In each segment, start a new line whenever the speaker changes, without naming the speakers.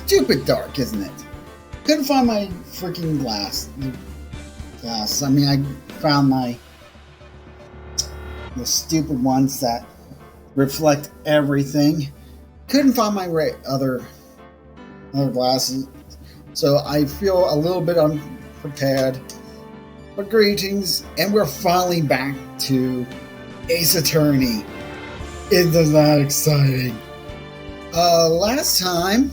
stupid dark, isn't it? Couldn't find my freaking glass. I mean, I found the stupid ones that reflect everything. Couldn't find my other glasses, so I feel a little bit unprepared. But greetings, and we're finally back to Ace Attorney. Isn't that exciting? Last time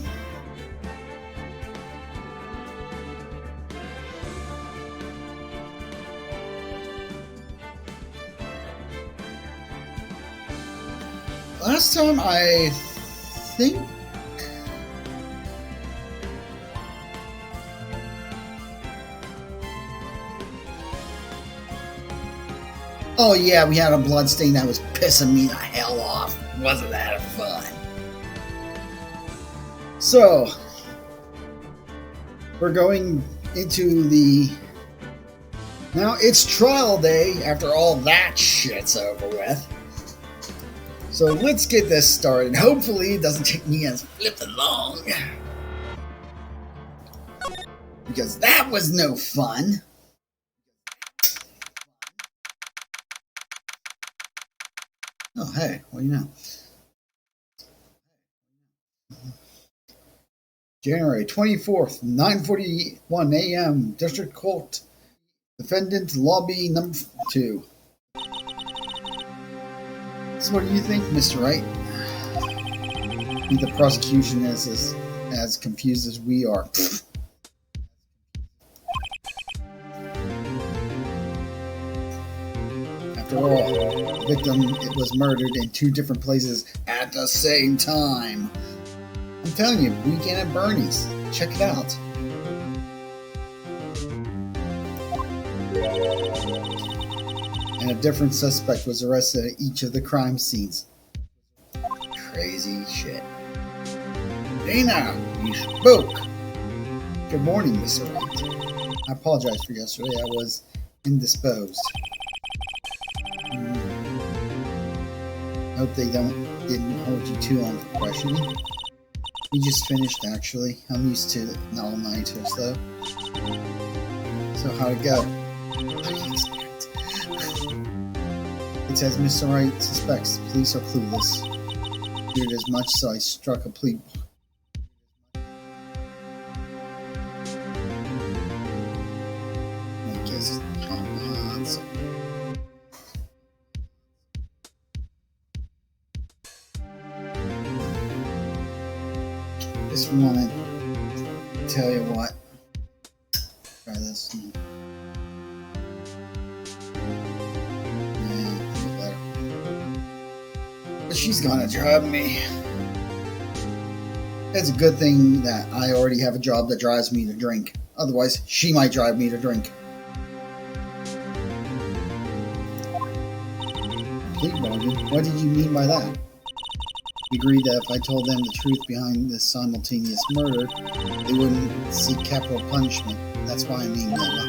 I think oh yeah, we had a bloodstain that was pissing me the hell off. Wasn't that fun? So we're going into now it's trial day after all that shit's over with. So let's get this started. Hopefully it doesn't take me as flipping long, because that was no fun. Oh, hey, what do you know? January 24th, 9:41 a.m. District Court. Defendant Lobby Number 2. So what do you think, Mr. Wright? I think the prosecution is as confused as we are. After all, the victim was murdered in 2 different places at the same time. I'm telling you, Weekend at Bernie's. Check it out. And a different suspect was arrested at each of the crime scenes. Crazy shit. Dana, you spoke. Good morning, Mr. Wright. I apologize for yesterday. I was indisposed. Hope they didn't hold you too long for questioning. We just finished, actually. I'm used to all-nighters, though. So how'd it go? It says Mr. Wright suspects the police are clueless. Feared as much, so I struck a plea. I guess just want to tell you what. Try this. But she's gonna drive me. It's a good thing that I already have a job that drives me to drink. Otherwise, she might drive me to drink. Plea bargain? What did you mean by that? We agreed that if I told them the truth behind this simultaneous murder, they wouldn't seek capital punishment. That's why I mean that.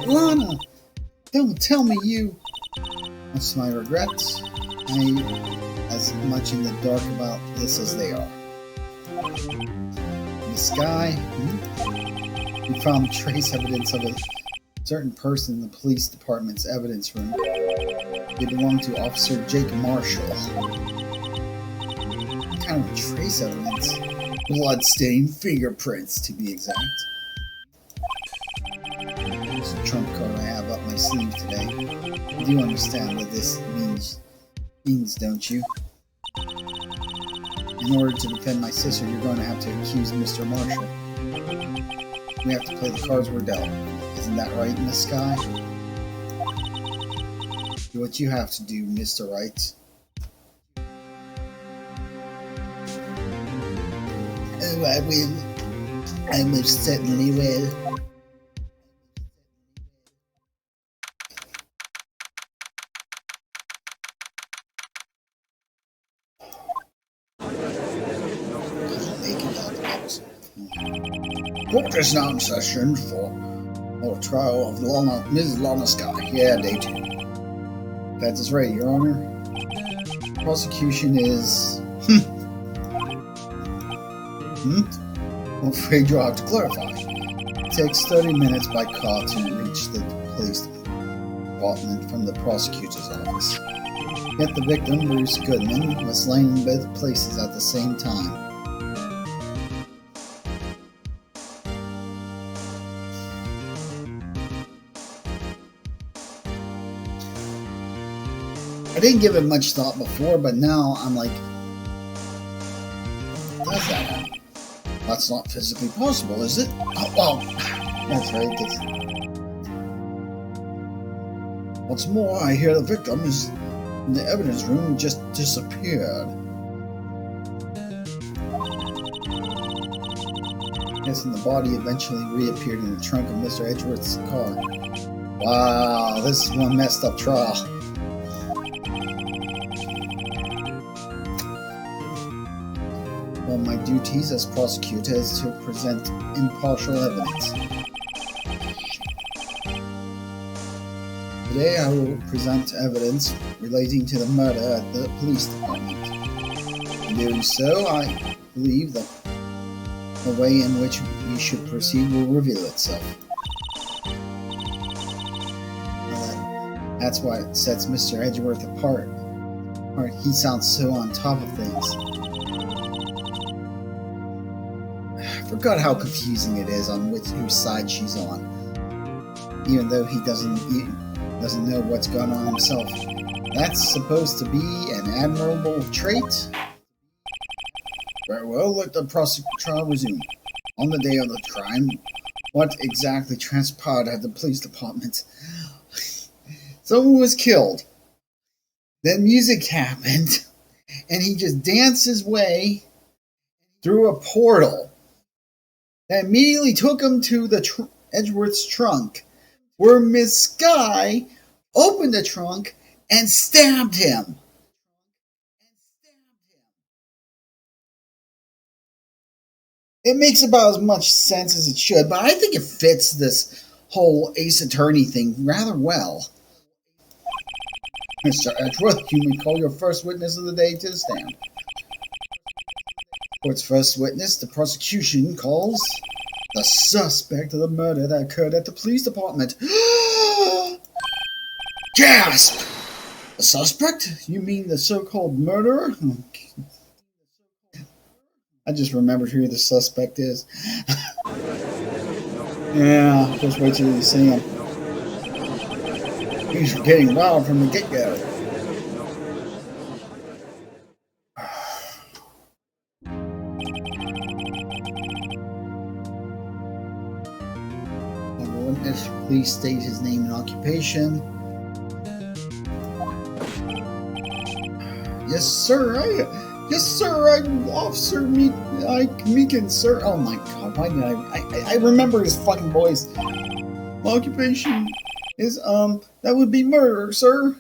Lana! Don't tell me you... That's my regrets. I as much in the dark about this as they are. This guy, we found trace evidence of a certain person in the police department's evidence room. They belonged to Officer Jake Marshall. What kind of trace evidence? Bloodstain fingerprints, to be exact. It's a trump card I have up my sleeve today. You do understand what this means, don't you? In order to defend my sister, you're going to have to accuse Mr. Marshall. We have to play the cards we're dealt. Isn't that right, Miss Sky? Do what you have to do, Mr. Wright. Oh, I will. I most certainly will. Court is now in session for trial of Ms. Lana Sky. Yeah, day 2. That is right, Your Honor. Prosecution is... I'm afraid you'll have to clarify. It takes 30 minutes by car to reach the police department from the prosecutor's office. Yet the victim, Bruce Goodman, was slain in both places at the same time. I didn't give it much thought before, but now I'm like, does that happen? That's not physically possible, is it? Oh, well, that's right. What's more, I hear the victim is in the evidence room and just disappeared. Yes, and the body eventually reappeared in the trunk of Mr. Edgeworth's car. Wow, this is one messed up trial. Well, my duties as prosecutor is to present impartial evidence. Today I will present evidence relating to the murder at the police department. In doing so, I believe that the way in which we should proceed will reveal itself. That's why it sets Mr. Edgeworth apart. He sounds so on top of things. I forgot how confusing it is on whose side she's on. Even though he doesn't know what's going on himself. That's supposed to be an admirable trait? Very well, let the trial resume. On the day of the crime, what exactly transpired at the police department? Someone was killed. Then music happened, and he just danced his way through a portal that immediately took him to the Edgeworth's trunk, where Miss Skye opened the trunk and stabbed him. It makes about as much sense as it should, but I think it fits this whole Ace Attorney thing rather well. Mr. Edgeworth, you may call your first witness of the day to the stand. Court's first witness, the prosecution calls the suspect of the murder that occurred at the police department. Gasp! The suspect? You mean the so-called murderer? I just remembered who the suspect is. Yeah, just wait till you see him. He's getting wild from the get-go. Witness, please state his name and occupation. Yes, sir. I'm Officer Meekin, sir. Oh my God, why did I remember his fucking voice. My occupation is that would be murder, sir.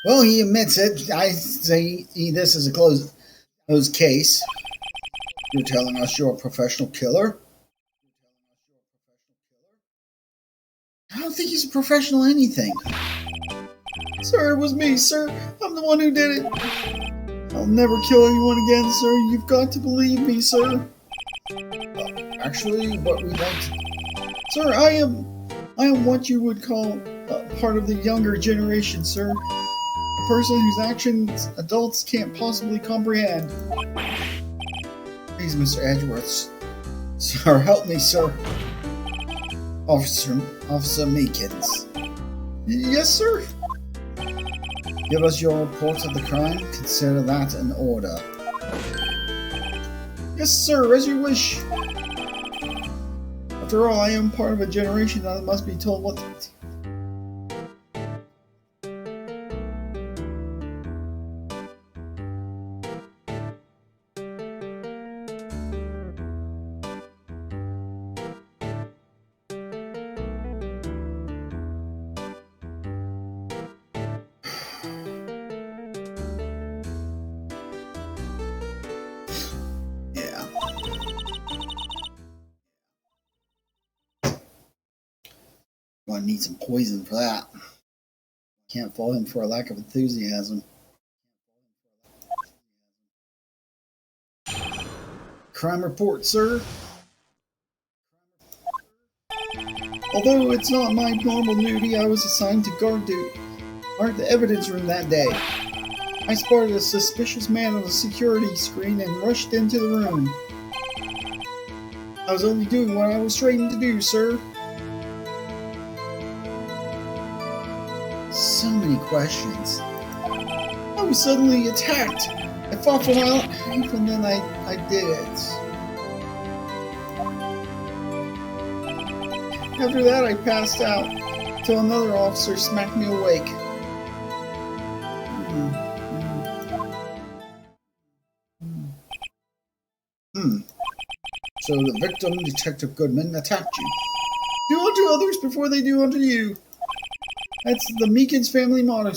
Well, he admits it. I say this is a closed case. You're telling us you're a professional killer? I don't think he's a professional anything. Sir, it was me, sir. I'm the one who did it. I'll never kill anyone again, sir. You've got to believe me, sir. Actually, what we'd like to... Sir, I am what you would call part of the younger generation, sir. A person whose actions adults can't possibly comprehend. Please, Mr. Edgeworth. Sir, help me, sir. Officer Meekins. Yes, sir. Give us your report of the crime. Consider that an order. Yes, sir, as you wish. After all, I am part of a generation that must be told what to... gonna need some poison for that. Can't fault him for a lack of enthusiasm. Crime report, sir. Although it's not my normal duty, I was assigned to guard the evidence room that day. I spotted a suspicious man on the security screen and rushed into the room. I was only doing what I was trained to do, sir. So many questions. I was suddenly attacked. I fought for my life, and then I did it. After that, I passed out till another officer smacked me awake. So the victim, Detective Goodman, attacked you. Do unto others before they do unto you. That's the Meekins family motto.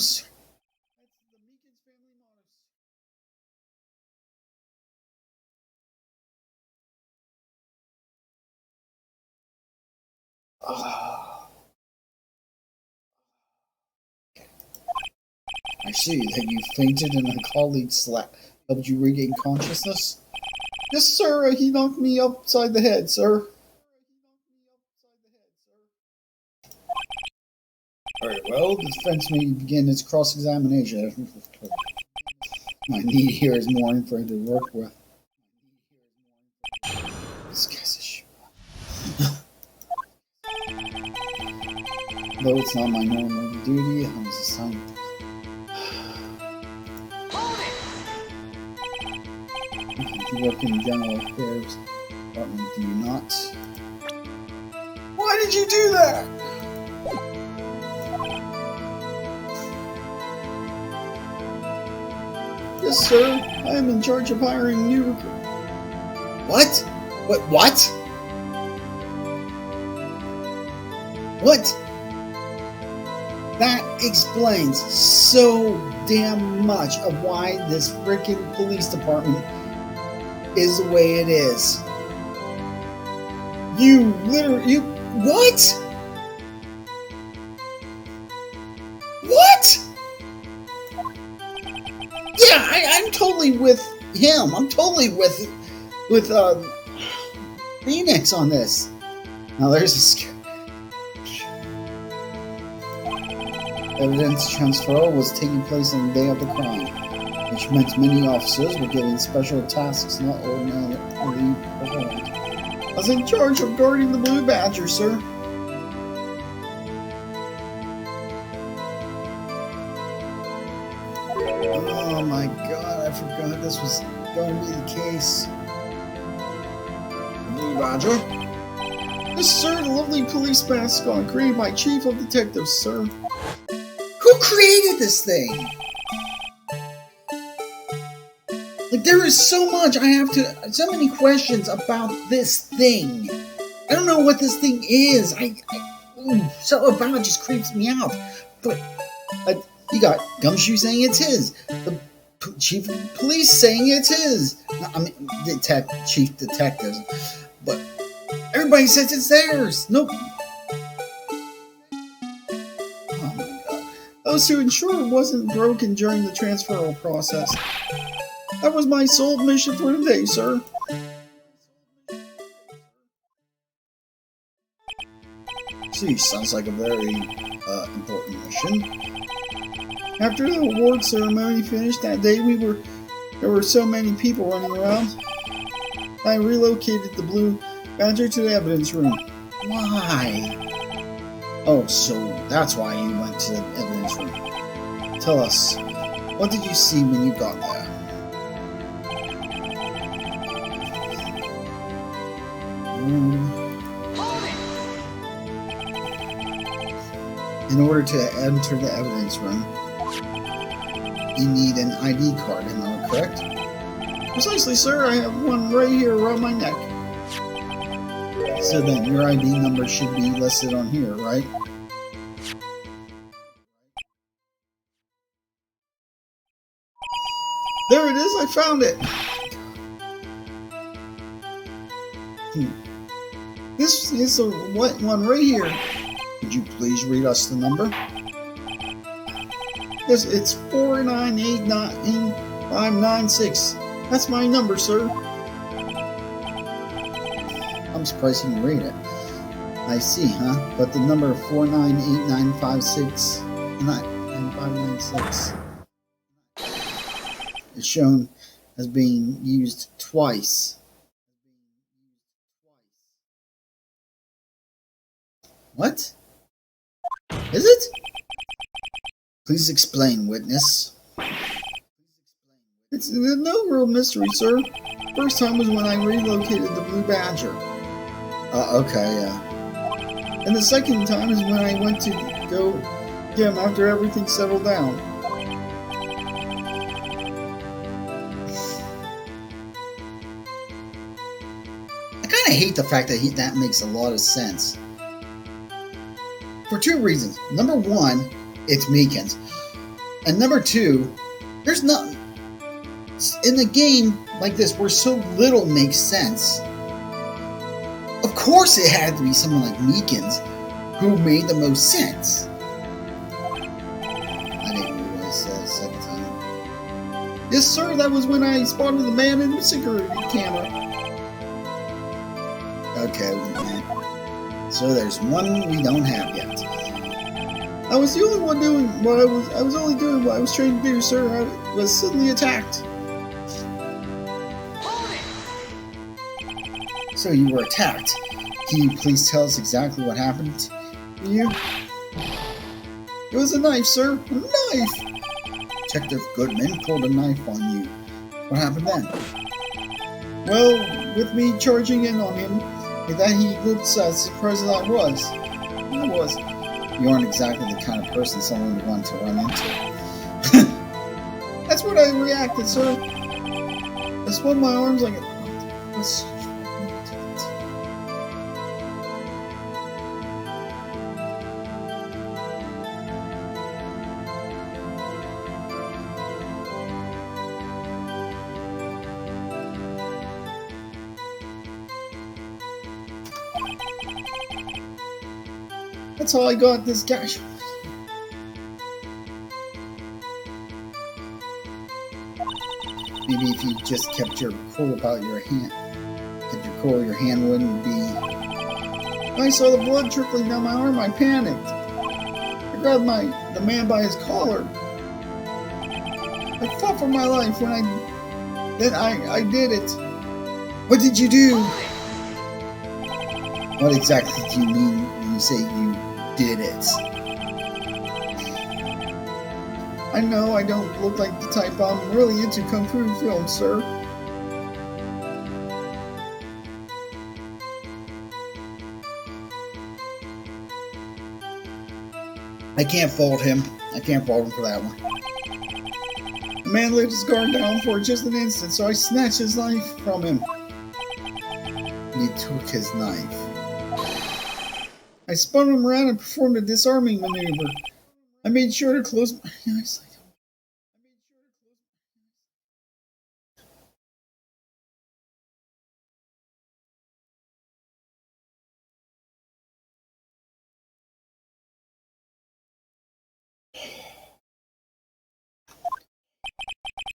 I see that you fainted and a colleague helped you regain consciousness. Yes, sir, he knocked me upside the head, sir. Very well, the defense may begin its cross-examination. My need here is more info to work with. This guy's a shit. Though it's not my normal duty, I was assigned. You work in general affairs department, do you not? Why did you do that? Yes, sir. I am in charge of hiring new recruits. What? What? What? That explains so damn much of why this freaking police department is the way it is. What? What? Yeah, I'm totally with him. I'm totally with Phoenix on this. Now there's a evidence transfer was taking place on the day of the crime, which meant many officers were given special tasks not ordinarily performed. I was in charge of guarding the Blue Badger, sir. Oh my god, I forgot this was going to be the case. Blue Badger? Yes, sir, the lovely police mascot created by Chief of Detectives, sir. Who created this thing? Like, there is so much so many questions about this thing. I don't know what this thing is. So about it just creeps me out. But you got Gumshoe saying it's his. The chief of police saying it's his. I mean, chief detectives. But everybody says it's theirs. Nope. Oh my god. Those who ensure it wasn't broken during the transferal process. That was my sole mission for today, sir. See, sounds like a very important mission. After the award ceremony finished that day, there were so many people running around. I relocated the Blue Badger to the evidence room. Why? Oh, so that's why you went to the evidence room. Tell us, what did you see when you got there? In order to enter the evidence room, you need an ID card, am I correct? Precisely, sir. I have one right here around my neck. So then, your ID number should be listed on here, right? There it is, I found it! This is the one right here. Could you please read us the number? Yes, it's 4989596. That's my number, sir. I'm surprised he can read it. I see, huh? But the number 4989596 is shown as being used twice. What? Is it? Please explain, witness. It's no real mystery, sir. First time was when I relocated the Blue Badger. Okay, yeah. And the second time is when I went to go get him after everything settled down. I kind of hate the fact that that makes a lot of sense. For two reasons. Number one, it's Meekins. And number two, there's nothing in the game like this where so little makes sense. Of course it had to be someone like Meekins who made the most sense. I didn't realize 17. Yes, sir, that was when I spotted the man in the security camera. Okay, so there's one we don't have yet. I was the only one doing what I was only doing what I was trained to do, sir. I was suddenly attacked. So you were attacked. Can you please tell us exactly what happened to you? It was a knife, sir. A knife! Detective Goodman pulled a knife on you. What happened then? Well, with me charging in on him, that he looked as surprised as I was. You aren't exactly the kind of person someone would want to run into. That's what I reacted, sir. I swung my arms like a... That's all I got this cash. Maybe if you just kept your cool about your hand. Kept your cool, your hand wouldn't be... When I saw the blood trickling down my arm, I panicked. I grabbed the man by his collar. I fought for my life when I did it. What did you do? What exactly do you mean when you say you did it? I know I don't look like the type I'm really into kung fu films, sir. I can't fault him. I can't fault him for that one. The man let his guard down for just an instant, so I snatched his knife from him. He took his knife. I spun him around and performed a disarming maneuver. I made sure to close my eyes.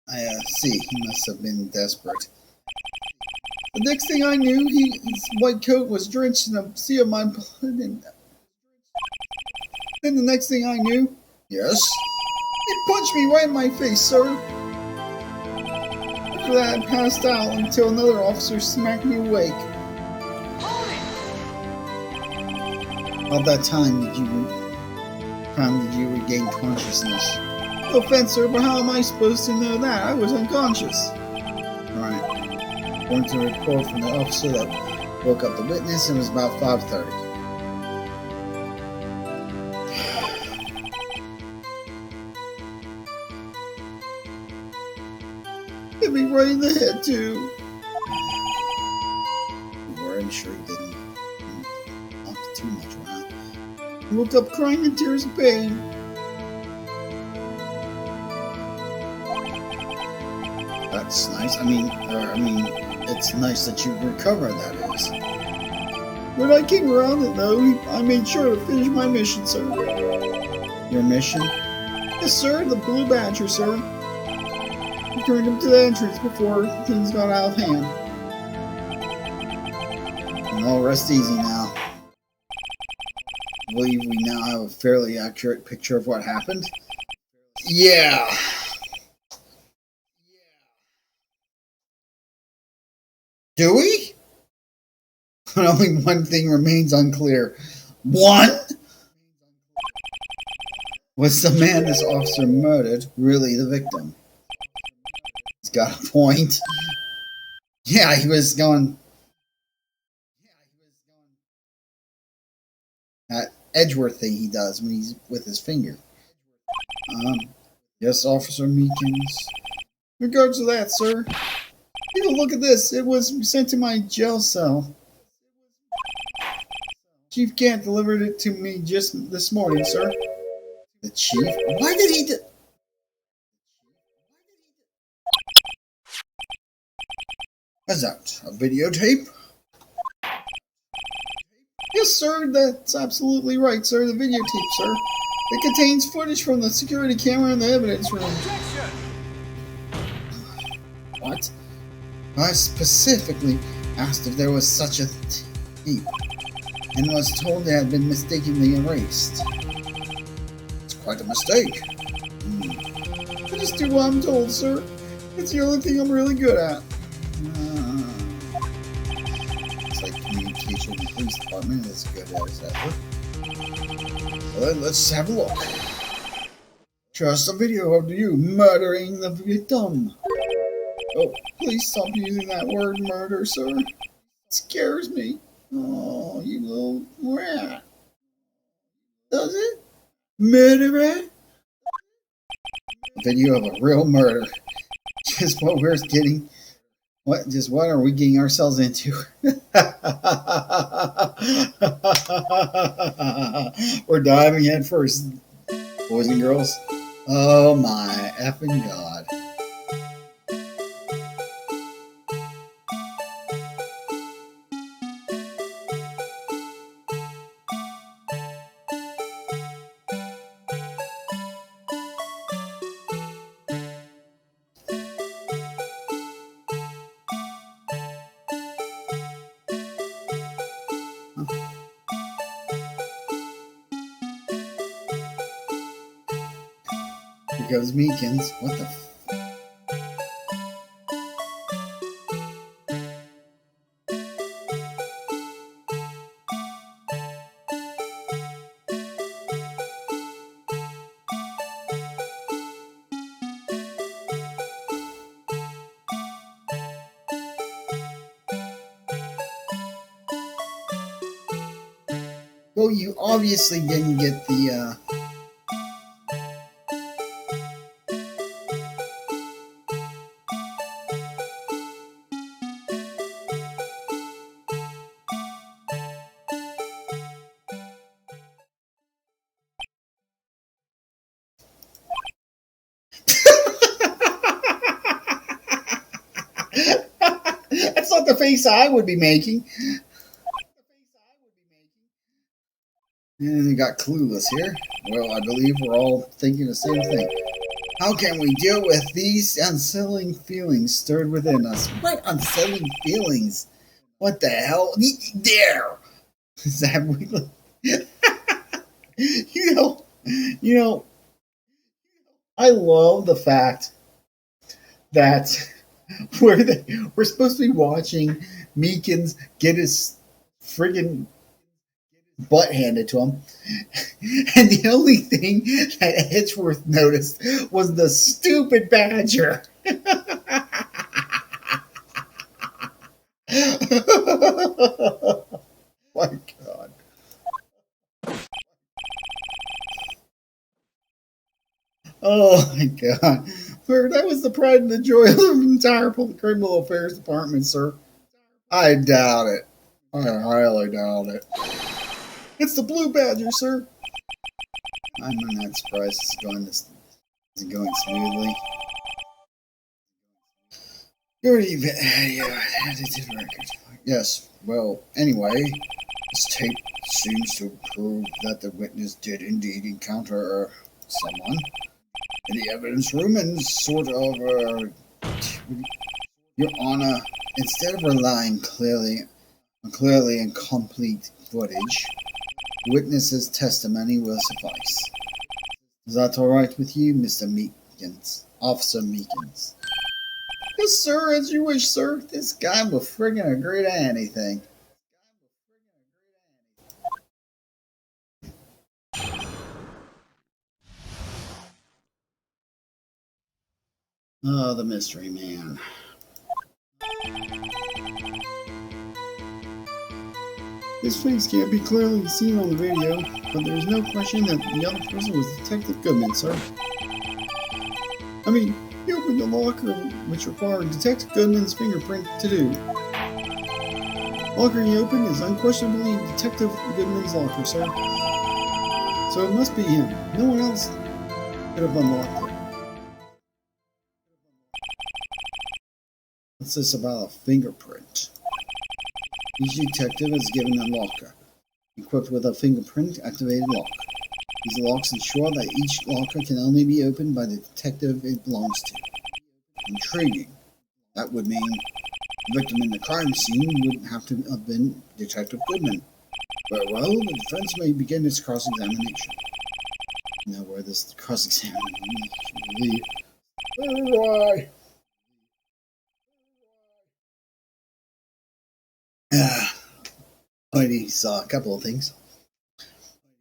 I see. He must have been desperate. The next thing I knew, his white coat was drenched in a sea of my blood, and then the next thing I knew, yes, he punched me right in my face, sir. After that, I passed out until another officer smacked me awake. About that time did you regain consciousness? No offense, sir, but how am I supposed to know that? I was unconscious. Alright. According to a report from the officer that woke up the witness, it was about 5:30. Hit me right in the head, too. I'm sure he didn't knock too much around. He woke up crying in tears of pain. That's nice. I mean, it's nice that you recovered, that is. When I came around it, though, I made sure to finish my mission, sir. Your mission? Yes, sir, the Blue Badger, sir. We turned him to the entrance before things got out of hand. And all rest easy now. I believe we now have a fairly accurate picture of what happened. Yeah. Do we? But only one thing remains unclear. One? Was the man this officer murdered really the victim? He's got a point. Yeah, he was going... That Edgeworth thing he does when he's with his finger. Yes, Officer Meekins. In regards to that, sir, take a look at this. It was sent to my jail cell. Chief Gant delivered it to me just this morning, sir. The chief? Why did he do... What's that? A videotape? Yes, sir, that's absolutely right, sir. The videotape, sir. It contains footage from the security camera in the evidence room. What? I specifically asked if there was such a tape, and was told it had been mistakenly erased. It's quite a mistake. I just do what I'm told, sir. It's the only thing I'm really good at. It's like communication with the police department is good as ever. Well, then let's have a look. Just a video of you murdering the victim. Oh, please stop using that word murder, sir. It scares me. Oh, you little rat. Does it? Murderer? A video of a real murder. Just what we're getting. What are we getting ourselves into? We're diving head first, boys and girls. Oh my effing god. Here goes Meekins. What the f... Well, you obviously didn't get the, That's not the face I would be making. And you got Clueless here. Well, I believe we're all thinking the same thing. How can we deal with these unsettling feelings stirred within us? What unsettling feelings? What the hell? There! Is that really... you know, I love the fact that we're supposed to be watching Meekins get his friggin' butt handed to him, and the only thing that Edgeworth noticed was the stupid badger. My God. Oh my God. Sir, that was the pride and the joy of the entire Criminal Affairs Department, sir. I doubt it. I highly doubt it. It's the Blue Badger, sir. I'm not surprised it's going smoothly. Good evening. Yeah, record. Yes, well, anyway, This tape seems to prove that the witness did indeed encounter someone in the evidence room and sort of, Your Honor, instead of relying clearly and complete footage, the witness's testimony will suffice. Is that all right with you, Mr. Meekins? Officer Meekins? Yes, sir, as you wish, sir. This guy will friggin' agree to anything. Oh, the mystery man. His face can't be clearly seen on the video, but there is no question that the other person was Detective Goodman, sir. I mean, he opened the locker, which required Detective Goodman's fingerprint to do. The locker he opened is unquestionably Detective Goodman's locker, sir. So it must be him. No one else could have unlocked it. What's this about a fingerprint? Each detective is given a locker, equipped with a fingerprint-activated lock. These locks ensure that each locker can only be opened by the detective it belongs to. Intriguing. That would mean the victim in the crime scene would have to have been Detective Goodman. Very well, the defense may begin its cross-examination. Now, where this cross-examination will lead. Why? Already saw a couple of things,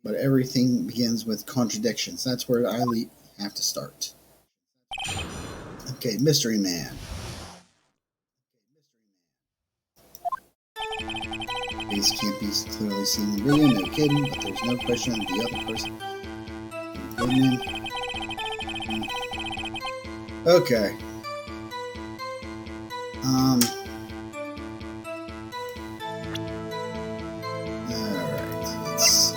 but everything begins with contradictions. That's where I have to start. Okay, mystery man. Face can't be clearly seen in the video, no kidding, but there's no question that the other person. Okay. Alright, let's see.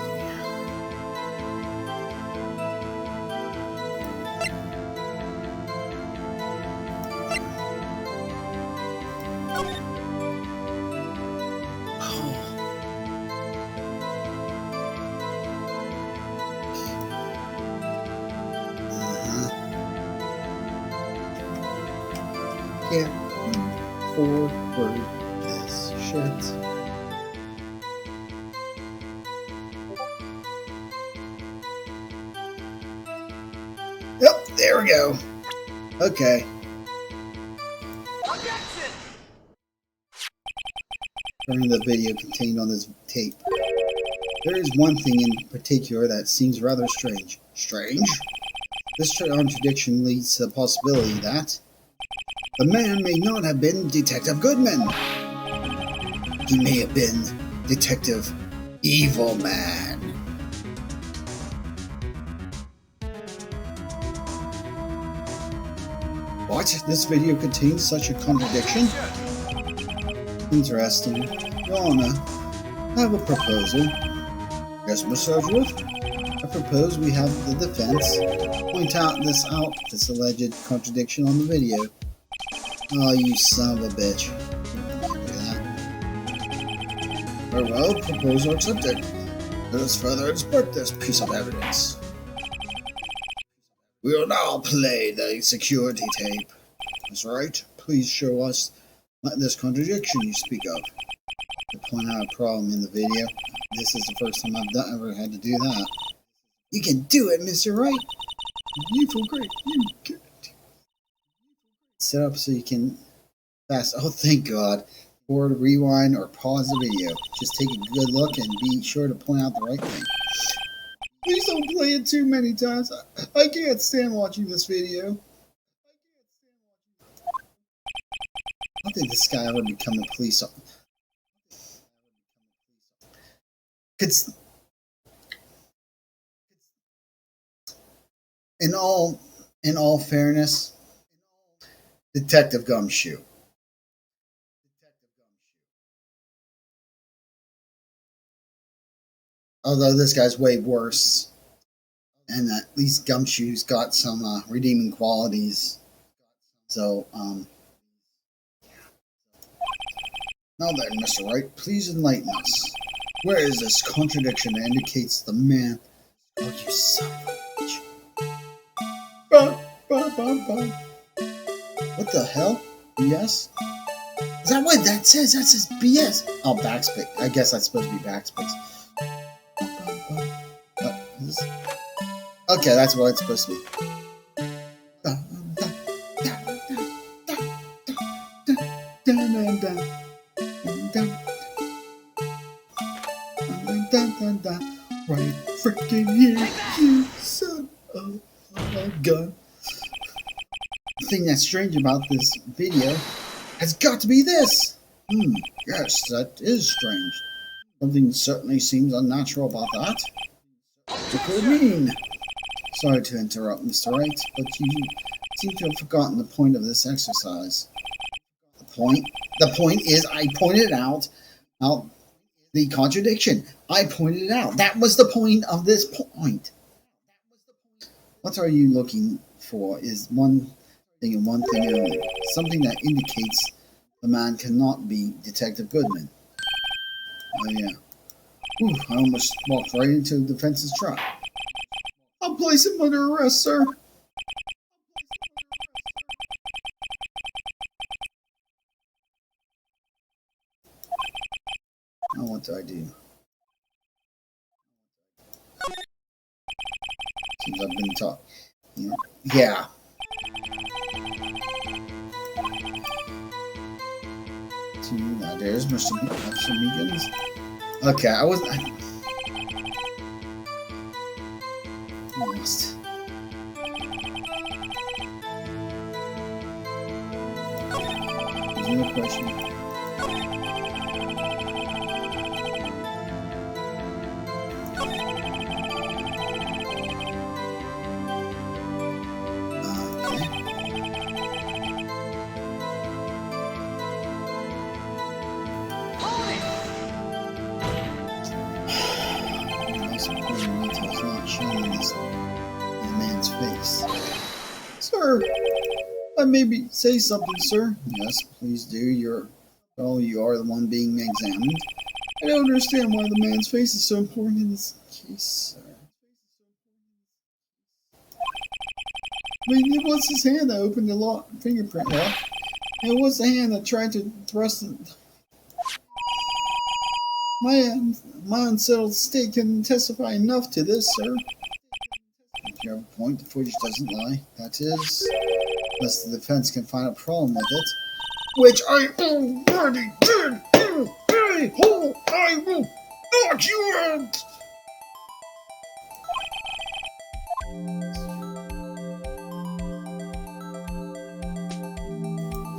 Can't forward this shit. Yep, there we go. Okay. Objection! During the video contained on this tape, there is one thing in particular that seems rather strange. Strange? This contradiction leads to the possibility that the man may not have been Detective Goodman. He may have been Detective Evil Man. What? This video contains such a contradiction? Interesting. Your Honor, I have a proposal. Yes, Mr. Edgeworth? I propose we have the defense point out this alleged contradiction on the video. Oh, you son of a bitch. Very well, proposal accepted. Let us further inspect this piece of evidence. We will now play the security tape. That's right. Please show us this contradiction you speak of. To point out a problem in the video. This is the first time I've ever had to do that. You can do it, Mr. Wright. You feel great. You can. Set up so you can fast. Oh, thank God. Forward, rewind, or pause the video. Just take a good look and be sure to point out the right thing. Please don't play it too many times. I can't stand watching this video. How did this guy ever become a police officer? In all fairness, Detective Gumshoe. Although this guy's way worse, and at least Gumshoe's got some redeeming qualities. So, now then, Mr. Wright, please enlighten us. Where is this contradiction that indicates the man? Oh, you son of a bitch. What the hell? BS? Is that what that says? That says BS. Oh, backspace. I guess that's supposed to be backspace. Okay, that's what it's supposed to be. Right freaking here, you son of a gun. The thing that's strange about this video has got to be this. Yes, that is strange. Something certainly seems unnatural about that. What could it mean? Sorry to interrupt, Mr. Wright, but you seem to have forgotten the point of this exercise. The point? The point is I pointed out the contradiction. I pointed it out. That was the point of this point. What are you looking for is one thing and one thing only. Something that indicates the man cannot be Detective Goodman. Oh yeah. Ooh, I almost walked right into the defense's trap. I'll place him under arrest, sir. Now what do I do? Seems I've been taught. Yeah. Now there's Mr. Meekins. Okay, I was lost. There's no question. Sir, I maybe say something, sir. Yes, please do. You are the one being examined. I don't understand why the man's face is so important in this case, sir. I mean, it was his hand that opened the fingerprint lock. It was the hand that tried to thrust it. My unsettled state can testify enough to this, sir. If you have a point, the footage doesn't lie. That is, unless the defense can find a problem with it, which I already did. I will knock you out.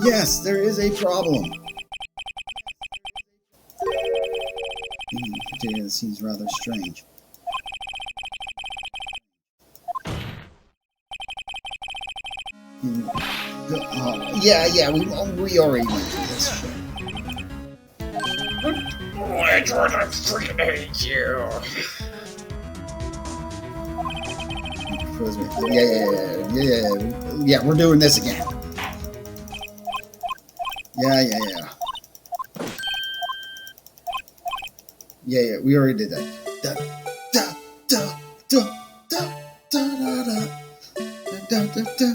Yes, there is a problem. It seems rather strange. Yeah, we already went through this shit. Edward, I freaking hate you. Yeah, we're doing this again. Yeah, we already did that. Da da da da da da da da da da.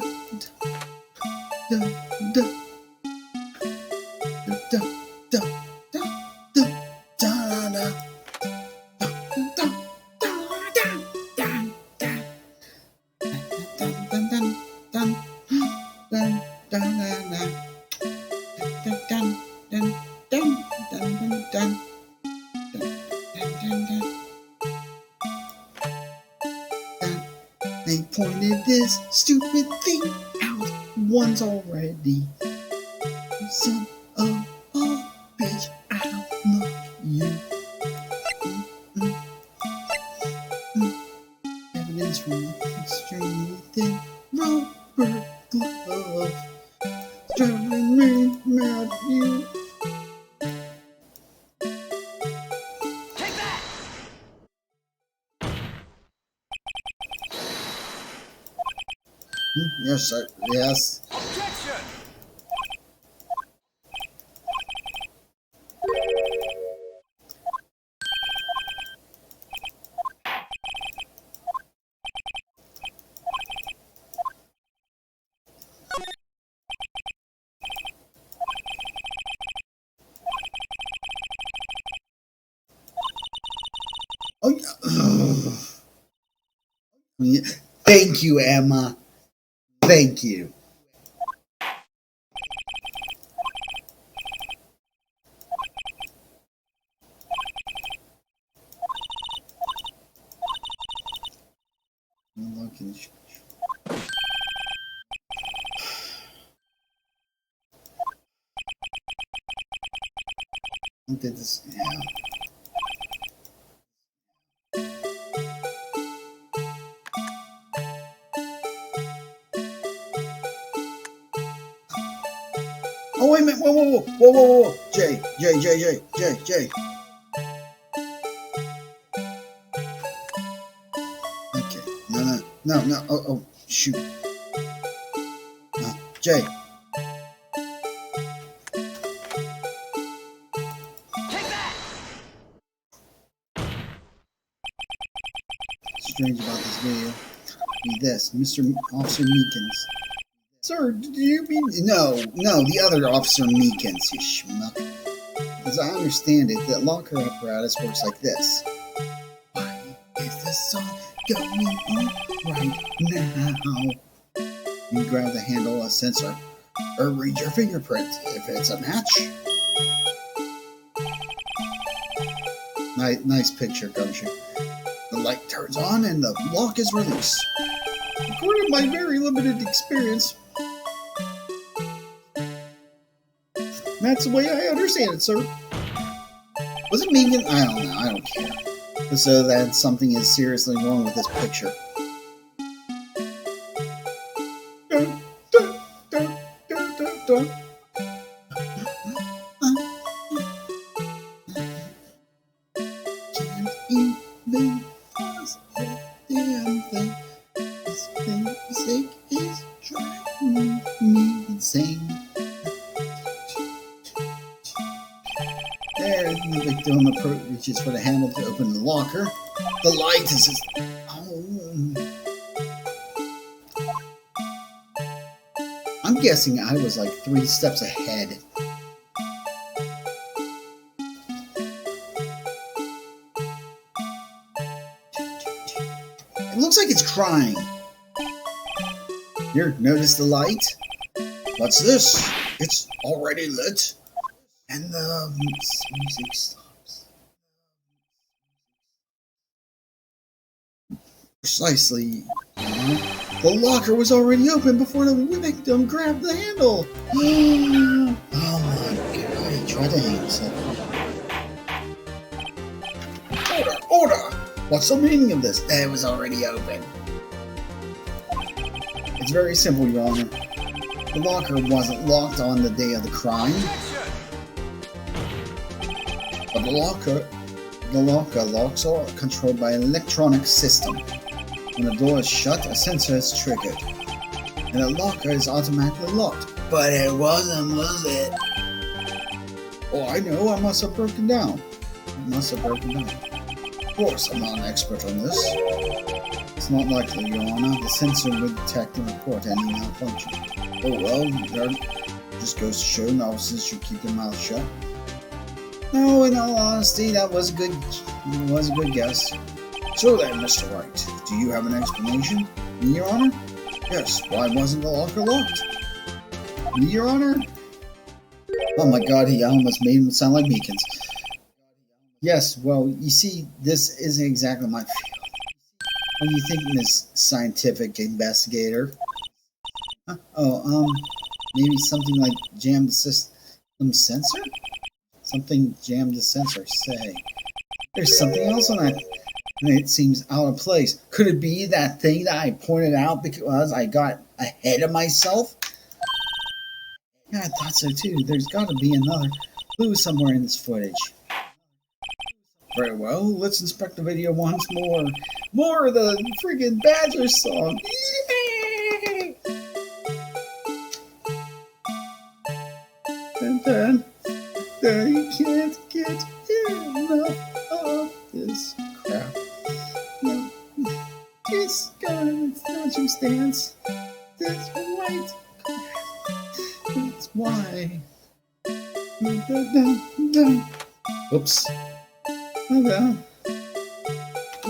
They pointed this stupid thing out once already. Son of a bitch, I'll knock you. Evidence from the extremely thin rubber glove. Driving me mad, you. Take that! Yes, sir. Yes. Objection! Thank you, Emma. Thank you. Look at this. Yeah. Oh, wait a minute. Whoa, whoa, whoa. Whoa, whoa, whoa. Jay. Okay. No. Oh, shoot. No. Jay. Strange about this video. Be this. Mr. Officer Meekins. Sir, do you mean... No, the other Officer Meekins, you schmuck. As I understand it, the locker apparatus works like this. Why is this song going on right now? You grab the handle of a sensor, or read your fingerprint if it's a match. Nice picture, Gumshoe. The light turns on and the lock is released. According to my very limited experience, that's the way I understand it, sir. Was it Megan? I don't know. I don't care. So that something is seriously wrong with this picture. Dun, dun, dun, dun, dun, dun. Can't even pause a damn thing. This music is driving me insane. There, the victim reaches for the handle to open the locker. The light is just... Oh. I'm guessing I was like 3 steps ahead. It looks like it's crying. Here, notice the light? What's this? It's already lit. And the music stops. Precisely. The locker was already open before the victim grabbed the handle. Oh my god, he tried to hang himself. Order! What's the meaning of this? It was already open. It's very simple, Your Honor. The locker wasn't locked on the day of the crime. But the locker locks are controlled by an electronic system. When the door is shut, a sensor is triggered, and the locker is automatically locked. But it wasn't, was it? Oh, I know. I must have broken down. Of course, I'm not an expert on this. It's not likely, Your Honor. The sensor would detect and report any malfunction. Oh well, just goes to show novices should keep their mouths shut. No, in all honesty, that was a good guess. So then, Mr. Wright, do you have an explanation? Me, Your Honor? Yes, why wasn't the locker locked? Me, Your Honor? Oh my god, he almost made him sound like Meekins. Yes, well, you see, this isn't exactly my field. What do you think, Miss Scientific Investigator? Huh? Oh, maybe something like jam the system sensor? Something jammed the sensor, say. There's something else on that, and it seems out of place. Could it be that thing that I pointed out because I got ahead of myself? Yeah, I thought so too. There's got to be another clue somewhere in this footage. Very well, let's inspect the video once more. More of the friggin' Badger song. Yay! And I can't get enough of this crap. No, just gonna touching stance. That's right. That's why. Oops. Okay.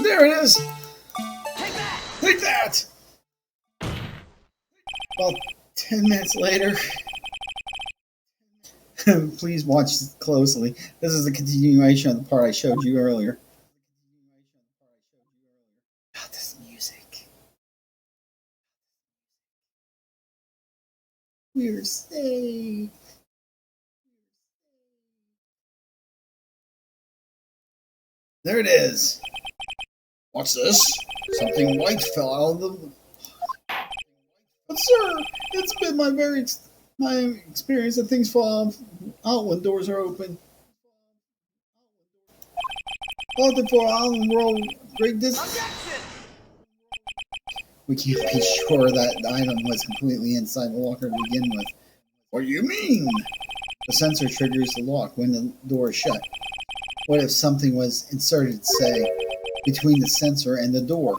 There it is. Take that! Hey, Take that! About 10 minutes later, please watch closely. This is a continuation of the part I showed you earlier. About this music. We're safe. There it is. What's this? Something white fell out of the... But sir, it's been my experience that things fall out when doors are open. Falling for Island World Great Distance. We can't be sure that the item was completely inside the locker to begin with. What do you mean? The sensor triggers the lock when the door is shut. What if something was inserted, say, between the sensor and the door?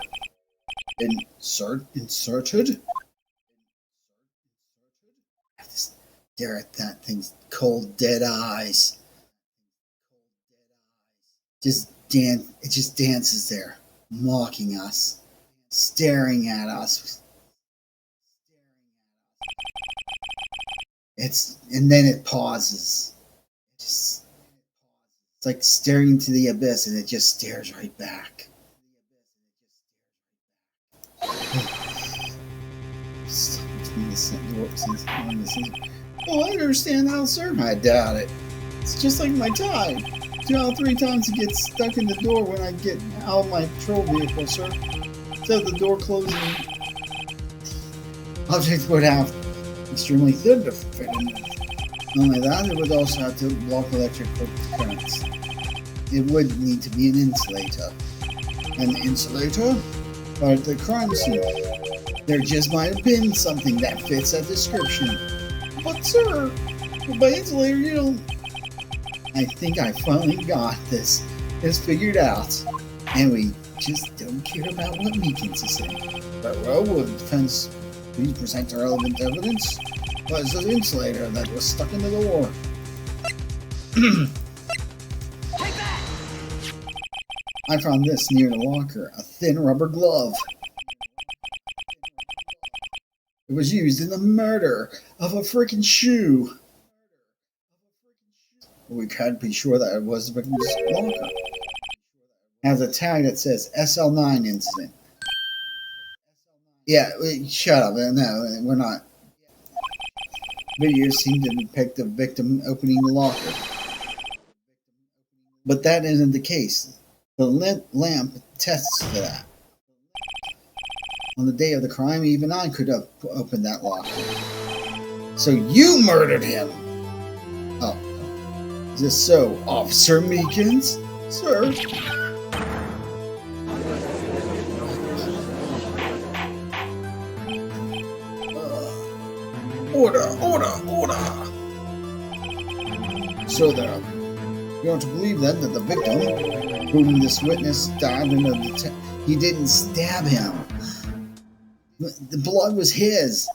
Inserted? I have to stare at that thing's cold, dead eyes. It just dances there, mocking us, staring at us. And then it pauses. It's like staring into the abyss, and it just stares right back. Oh, I understand now, sir. I doubt it. It's just like my tie. 2 out of 3 times it gets stuck in the door when I get out of my patrol vehicle, sir. Instead of the door closing, objects would have extremely thin to fit in. Not only that, it would also have to block electric currents. It would need to be an insulator. An insulator? But the crime scene, there just might have been something that fits that description. But sir, by insulator you don't... I think I finally got this. It's figured out. And we just don't care about what Meekins is saying. But well, will defense please present relevant evidence? Was the insulator that was stuck in the door. I found this near the locker, a thin rubber glove. It was used in the murder of a freaking shoe. We can't be sure that it was the victim's locker. It has a tag that says SL9 incident. Yeah, shut up. No, we're not. Videos seem to depict the victim opening the locker. But that isn't the case. The lamp attests to that. On the day of the crime, even I could have opened that locker. So you murdered him! Oh. Is this so, Officer Meekins? Sir? Order! So there. You want to believe then that the victim, whom this witness stabbed in the he didn't stab him. The blood was his.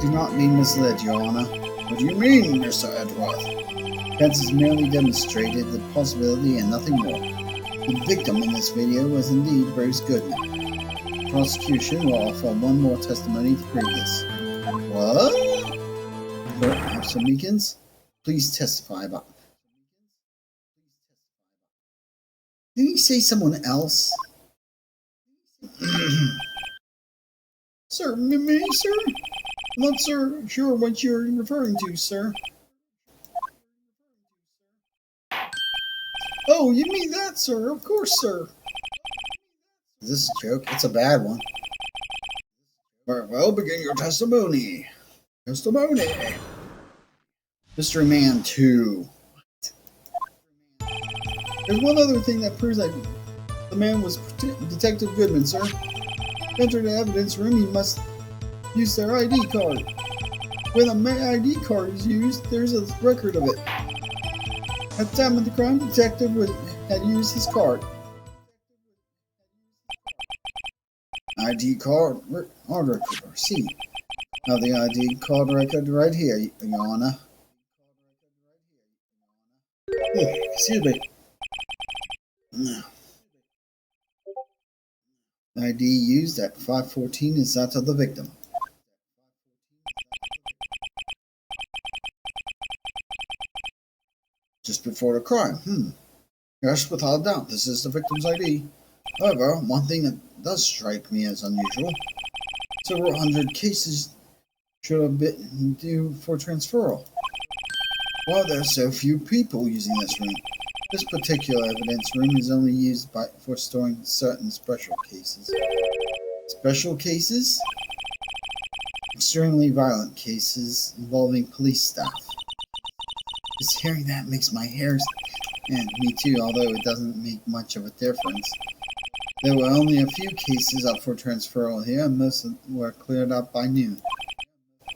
Do not be misled, Your Honor. What do you mean, Mr. Edgeworth? Pence has merely demonstrated the possibility and nothing more. The victim in this video was indeed Bruce Goodman. The prosecution will offer one more testimony to prove this. What? Officer Meekins, please testify about it. Didn't he say someone else? Sir, me, sir? I'm not sure what you're referring to, sir. Oh, you mean that, sir? Of course, sir. Is this a joke? It's a bad one. Very well, begin your testimony. Mystery Man 2. There's one other thing that proves that the man was Detective Goodman, sir. To enter the evidence room, he must use their ID card. When a ID card is used, there's a record of it. At the time of the crime, the detective had used his card. ID card order receipt. Now the ID card record right here, Your Honor. Oh, excuse me. The ID used at 514 is that of the victim. Just before the crime. Yes, without a doubt, this is the victim's ID. However, one thing that does strike me as unusual, several hundred cases should have been due for transferal. Well, there are so few people using this room. This particular evidence room is only used for storing certain special cases. Special cases? Extremely violent cases involving police staff. Just hearing that makes my hair stand. Me too, although it doesn't make much of a difference. There were only a few cases up for transferal here, and most were cleared up by noon.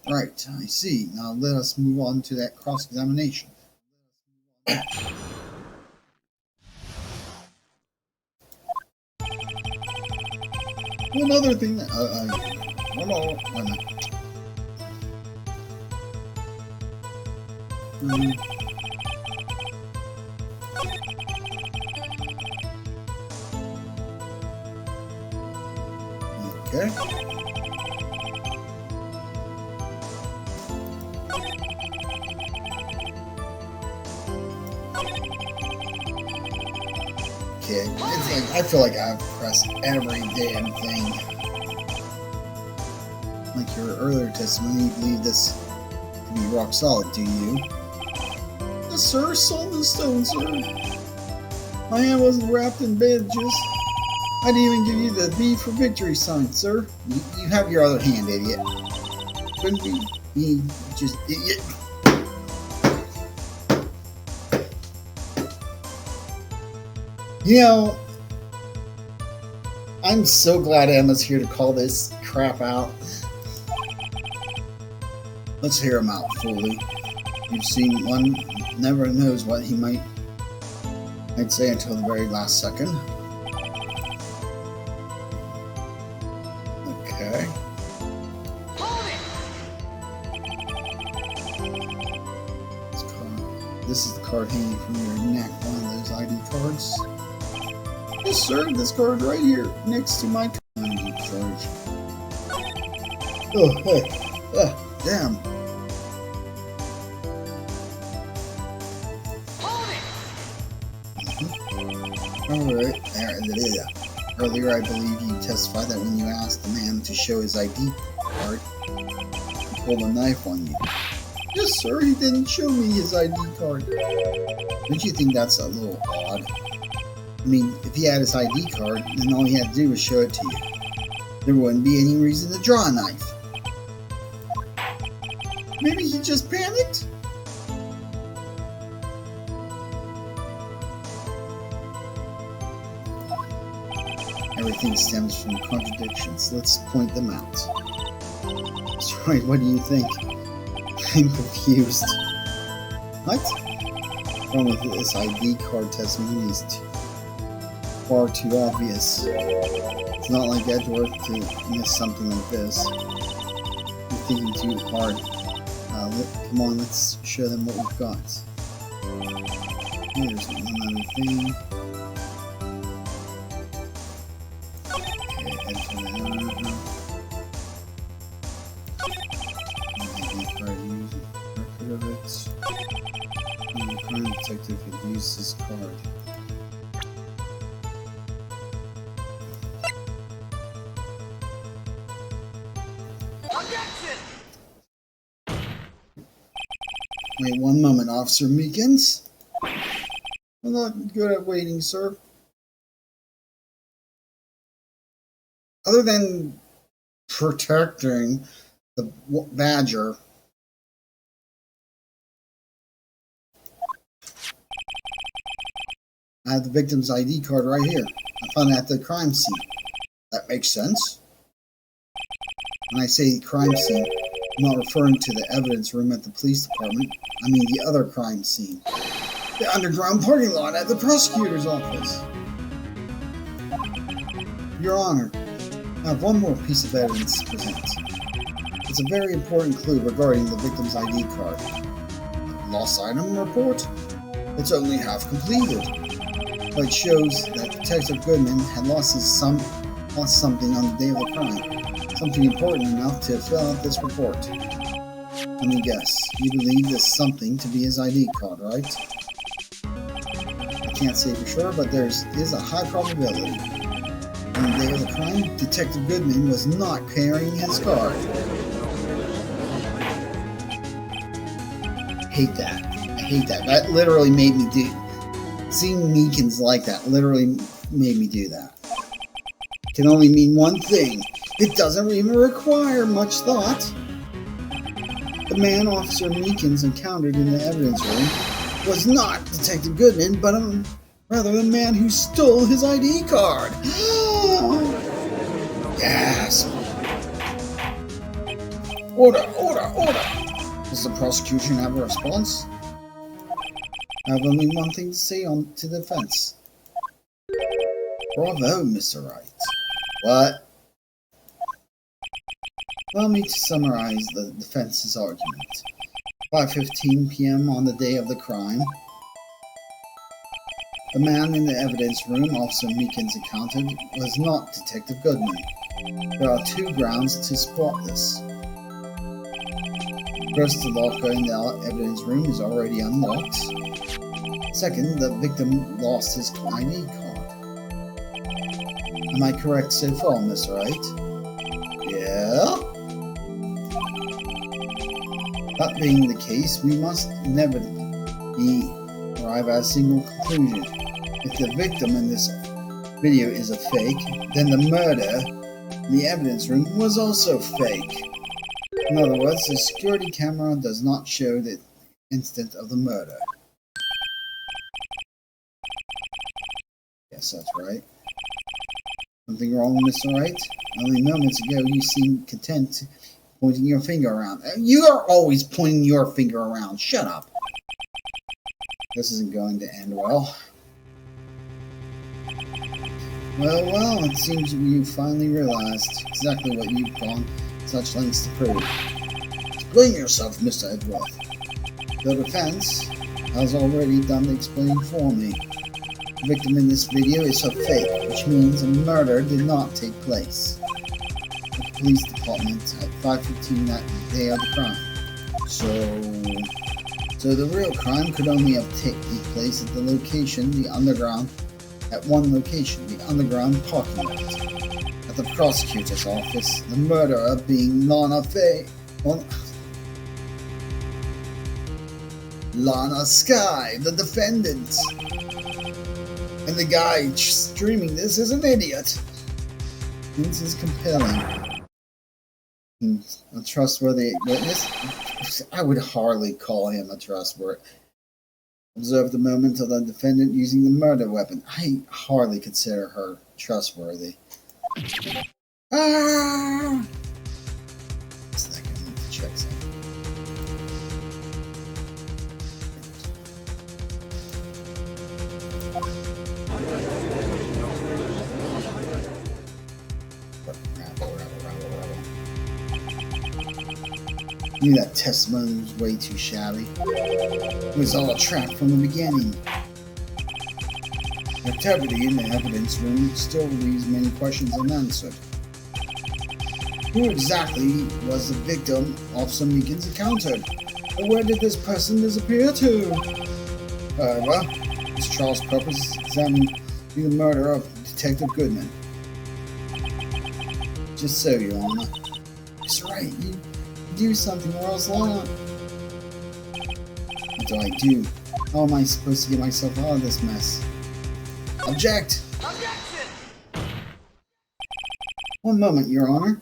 Right, I see. Now let us move on to that cross-examination. One other thing that... Hold on, wait a minute. Okay. Okay, it's like, I feel like I've pressed every damn thing. Like your earlier testimony, you believe this to be rock solid, do you? Yes, sir, salt and stone, sir. My hand wasn't wrapped in bandages. I didn't even give you the V for victory sign, sir. You have your other hand, idiot. Couldn't be me, just idiot. You know, I'm so glad Emma's here to call this crap out. Let's hear him out, Foley. You've seen one, never knows what he might say until the very last second. Okay. This is the card hanging from your neck, one of those ID cards. Yes, sir, this card right here, next to my ID charge. Oh, hey. Damn. Alright, earlier I believe you testified that when you asked the man to show his ID card, he pulled a knife on you. Yes, sir, he didn't show me his ID card. Don't you think that's a little odd? I mean, if he had his ID card, then all he had to do was show it to you. There wouldn't be any reason to draw a knife. Maybe he just panicked? Everything stems from contradictions. Let's point them out. Sorry, what do you think? I'm confused. What? The problem with this ID card testimony is far too obvious. It's not like Edgeworth to miss something like this. You're thinking too hard. Come on, let's show them what we've got. Here's one other thing. Okay, enter that. Record of it. And the crime detective could use this card. Wait one moment, Officer Meekins. I'm not good at waiting, sir. Other than protecting the badger, I have the victim's ID card right here. I found it at the crime scene. That makes sense. When I say crime scene, I'm not referring to the evidence room at the police department. I mean the other crime scene. The underground parking lot at the prosecutor's office. Your Honor, I have one more piece of evidence to present. It's a very important clue regarding the victim's ID card. Lost item report? It's only half completed, but it shows that Detective Goodman had lost his lost something on the day of the crime. Something important enough to fill out this report. Let me guess. You believe this something to be his ID card, right? I can't say for sure, but there is a high probability. On the day of the crime, Detective Goodman was not carrying his card. Hate that. I hate that. That literally made me do. Seeing Meekins like that literally made me do that. It can only mean one thing. It doesn't even require much thought. The man Officer Meekins encountered in the evidence room was not Detective Goodman, but rather the man who stole his ID card. Gasp. Order, order, order. Does the prosecution have a response? I have only one thing to say to the defense. Bravo, Mr. Wright. What? Allow me to summarize the defense's argument. 5:15 p.m. on the day of the crime, the man in the evidence room Officer Meekins encountered was not Detective Goodman. There are two grounds to support this. First, the locker in the evidence room is already unlocked. Second, the victim lost his ID card. Am I correct so far, Mr. Wright? Yeah? That being the case, we must inevitably arrive at a single conclusion. If the victim in this video is a fake, then the murder in the evidence room was also fake. In other words, the security camera does not show the instant of the murder. Yes, that's right. Something wrong, Mr. Wright? Only moments ago you seemed content pointing your finger around. You are always pointing your finger around. Shut up. This isn't going to end well. Well, it seems you finally realized exactly what you've gone such lengths to prove. Explain yourself, Mr. Edgeworth. The defense has already done the explaining for me. The victim in this video is a fake, which means a murder did not take place at the police department at 5:15 that day of the crime. So the real crime could only have taken place at the location, the underground parking lot. At the prosecutor's office, the murderer being Lana Skye, the defendant. And the guy streaming this is an idiot. This is compelling. A trustworthy witness? I would hardly call him a trustworthy. Observe the moment of the defendant using the murder weapon. I hardly consider her trustworthy. Ah! Second, check something. Knew that testimony was way too shabby. It was all a trap from the beginning. Activity in the evidence room still leaves many questions unanswered. Who exactly was the victim Officer Meekins encountered? And where did this person disappear to? However, it's Charles' purpose to examine the murder of Detective Goodman. Just so, Your Honor. That's right, you do something or else Lana. What do I do? How am I supposed to get myself out of this mess? Object! Objection! One moment, Your Honor.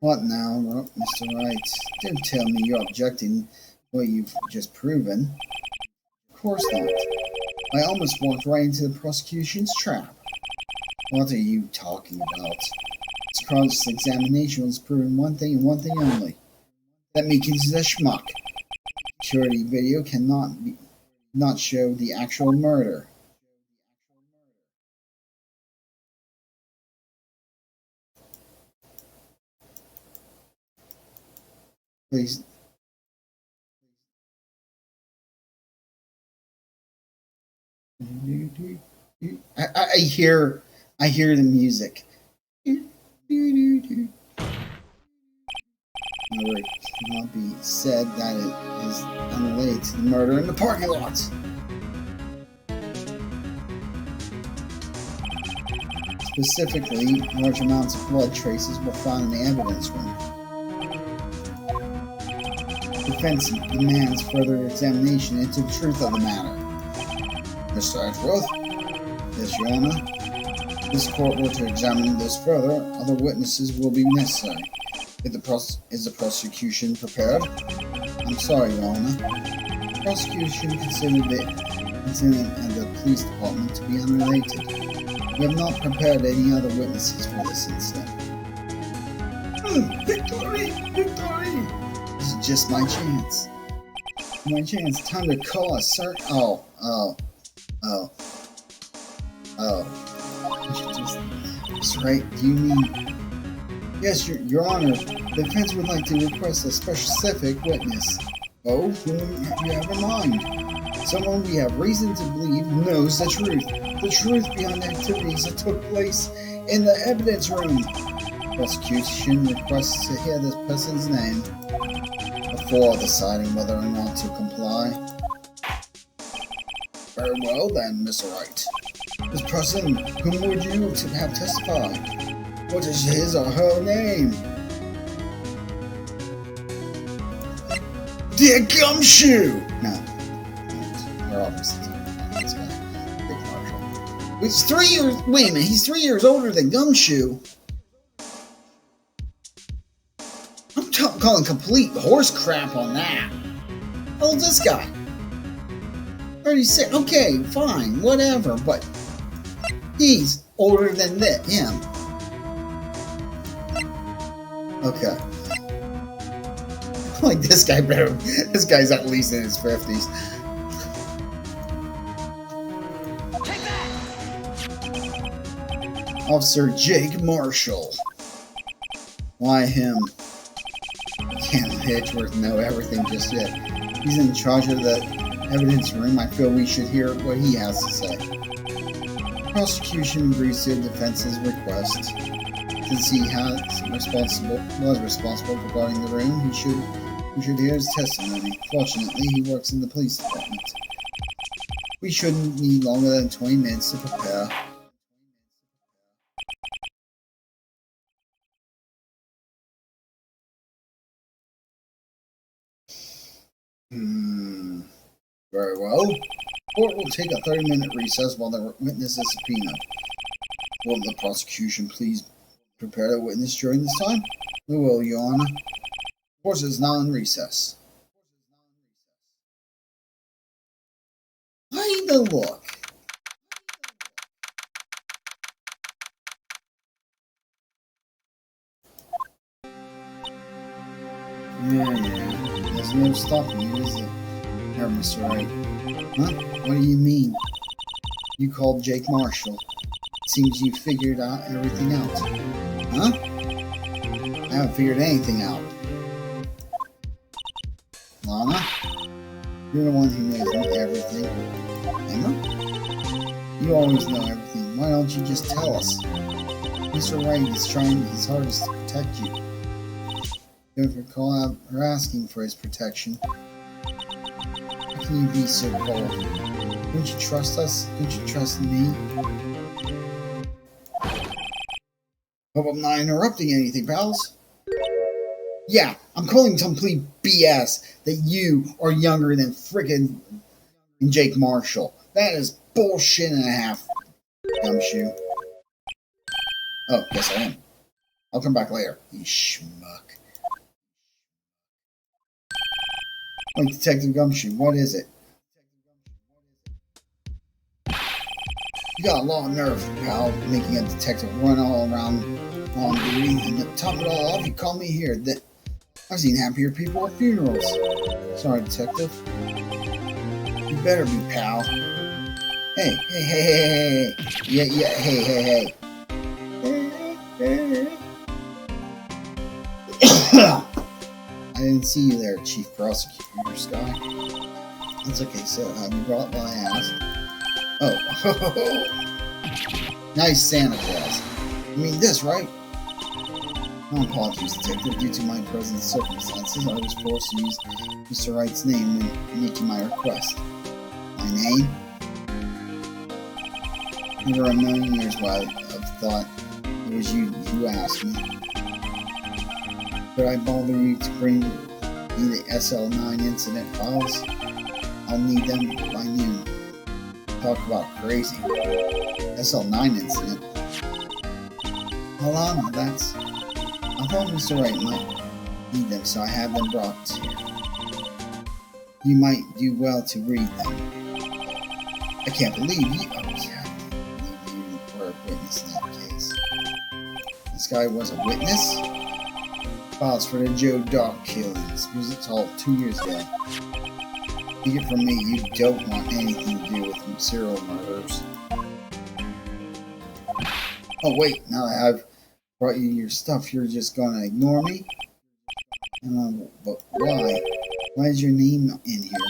What now, Mr. Wright? Don't tell me you're objecting what you've just proven. Of course not. I almost walked right into the prosecution's trap. What are you talking about? This cross-examination was proving one thing and one thing only. That Meekins is a schmuck. Security video not show the actual murder. Please. I hear I hear the music. However, it cannot be said that it is unrelated to the murder in the parking lot. Specifically, large amounts of blood traces were found in the evidence room. Defense demands further examination into the truth of the matter. Mr. Edgeworth? Yes, Your Honor. If this court were to examine this further, other witnesses will be necessary. Is the prosecution prepared? I'm sorry, Your Honor. The prosecution considered the incident and the police department to be unrelated. We have not prepared any other witnesses for this incident. Victory! Victory! This is just my chance. My chance. Time to call a cert. Oh. That's right. Do you mean? Yes, Your Honor. The defense would like to request a specific witness. Oh, whom you have in mind? Someone we have reason to believe knows the truth. The truth behind the activities that took place in the evidence room. Prosecution requests to hear this person's name before deciding whether or not to comply. Very well then, Mr. Wright. This person, whom would you have testified? What is his or her name? Dear Gumshoe! No. They're obviously this guy. Big Marshall. He's 3 years. Wait a minute, he's 3 years older than Gumshoe. I'm calling complete horse crap on that. How old's this guy? 36. Okay, fine, whatever, but he's older than him. Okay. Like this guy better. This guy's at least in his 50s.
Take that!
Officer Jake Marshall. Why him? Can't Edgeworth know everything just yet. He's in charge of the evidence room. I feel we should hear what he has to say. Prosecution agrees to the defense's request. Since he was responsible for guarding the room, we should hear his testimony. Fortunately, he works in the police department. We shouldn't need longer than 20 minutes to prepare. Very well. Court will take a 30-minute recess while the witness is subpoenaed. Will the prosecution please prepare the witness during this time? We will, Your Honor. Court is now in recess. Why the look? Yeah. There's no stopping you, is there? Here, Mr. Wright. Huh? What do you mean? You called Jake Marshall. Seems you figured everything out. Huh? I haven't figured anything out. Lana? You're the one who knows everything. Emma? You always know everything. Why don't you just tell us? Mr. Wright is trying his hardest to protect you. Don't recall her asking for his protection. How can you be so bold? Don't you trust us? Don't you trust me? Hope I'm not interrupting anything, pals. Yeah, I'm calling complete BS that you are younger than frickin' Jake Marshall. That is bullshit and a half, Gumshoe. Oh, yes I am. I'll come back later, you schmuck. Like Detective Gumshoe, what is it? You got a lot of nerve, pal, making a detective run all around on duty, and to top it all off, you call me here. I've seen happier people at funerals. Sorry, detective. You better be, pal. Hey. Yeah, hey. I didn't see you there, Chief Prosecutor Sky. That's okay, so have you brought what I asked? Oh. Nice Santa Claus. You mean this, right? My apologies, Detective. Due to my present circumstances, I was forced to use Mr. Wright's name when making my request. My name? Never a million years would I have thought it was you who asked me. Could I bother you to bring me the SL9 incident files? I'll need them by noon. Talk about crazy. SL9 incident? Hold on, that's... I thought Mr. Wright might need them, so I have them brought to you. You might do well to read them. I can't believe you... Oh, yeah, I can't believe you were a witness in that case. This guy was a witness? Files for the Joe Dock killings. It was all 2 years ago. Take it from me, you don't want anything to do with serial murders. Oh wait, now that I've brought you your stuff, you're just gonna ignore me? But why? Why is your name in here?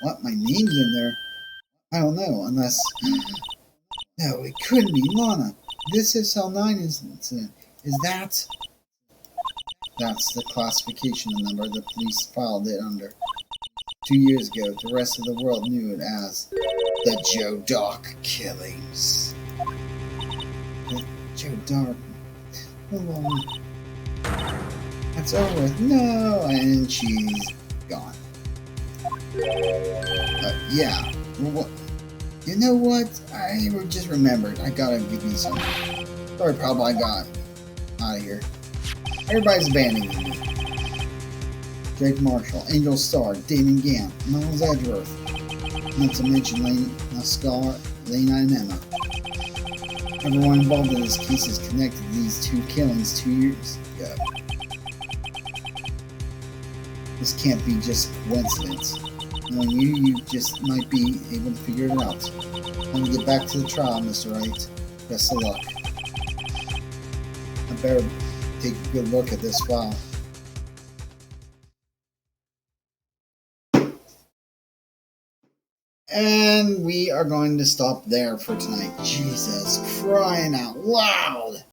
What, my name's in there? I don't know, unless... No, it couldn't be Lana. This SL9 incident. Is that... That's the classification number the police filed it under. 2 years ago, the rest of the world knew it as the Joe Dock killings. The Joe Dock. Hold on. That's over with. No, and she's gone. Yeah. Well, you know what? I just remembered. I gotta give you something. Sorry, pal, I got out of here. Everybody's abandoning me. Jake Marshall, Angel Starr, Damon Gant, Miles Edgeworth, not to mention Lena Scar, Lena and Emma. Everyone involved in this case is connected to these two killings 2 years ago. This can't be just coincidence. Knowing you, you just might be able to figure it out. Let me get back to the trial, Mr. Wright. Best of luck. I better take a good look at this file. And we are going to stop there for tonight. Jesus crying out loud!